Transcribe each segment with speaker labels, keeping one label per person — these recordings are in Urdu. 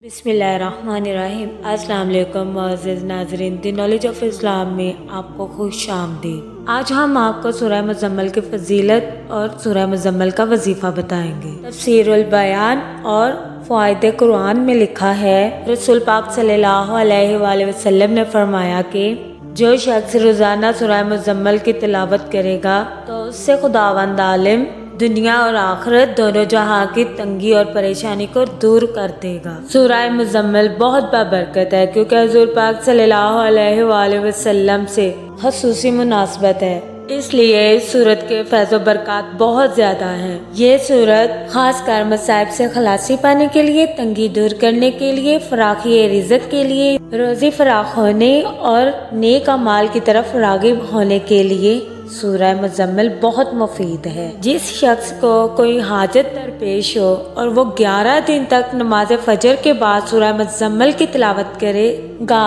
Speaker 1: بسم اللہ الرحمن الرحیم۔ السلام علیکم معزز ناظرین، دی نالج آف اسلام میں آپ کو خوش آمدید۔ آج ہم آپ کو سورہ مزمل کی فضیلت اور سورہ مزمل کا وظیفہ بتائیں گے۔ تفسیر البیان اور فوائد قرآن میں لکھا ہے، رسول پاک صلی اللہ علیہ وآلہ وسلم نے فرمایا کہ جو شخص روزانہ سورہ مزمل کی تلاوت کرے گا تو اس سے خداوند عالم دنیا اور آخرت دونوں جہاں کی تنگی اور پریشانی کو دور کر دے گا۔ سورہ مزمل بہت بابرکت ہے کیونکہ حضور پاک صلی اللہ علیہ وآلہ وسلم سے خصوصی مناسبت ہے، اس لیے اس سورت کے فیض و برکات بہت زیادہ ہیں۔ یہ سورت خاص کر مصائب سے خلاصی پانے کے لیے، تنگی دور کرنے کے لیے، فراخی رزق کے لیے، روزی فراخ ہونے اور نیک اعمال کی طرف راغب ہونے کے لیے سورہ مزمل بہت مفید ہے۔ جس شخص کو کوئی حاجت درپیش ہو اور وہ 11 دن تک نماز فجر کے بعد سورہ مزمل کی تلاوت کرے گا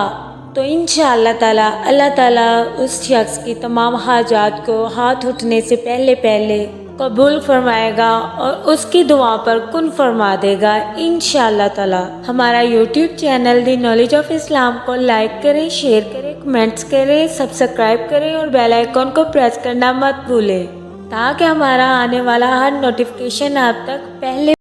Speaker 1: تو انشاءاللہ تعالی اللہ تعالی اس شخص کی تمام حاجات کو ہاتھ اٹھنے سے پہلے قبول فرمائے گا اور اس کی دعا پر کن فرما دے گا انشاءاللہ تعالی۔ ہمارا YouTube channel the knowledge of Islam کو لائک کریں، شیئر کریں، کمنٹس کریں، سبسکرائب کریں اور بیل آئیکن کو پریس کرنا مت بھولیں تاکہ ہمارا آنے والا ہر نوٹیفیکیشن آپ تک پہلے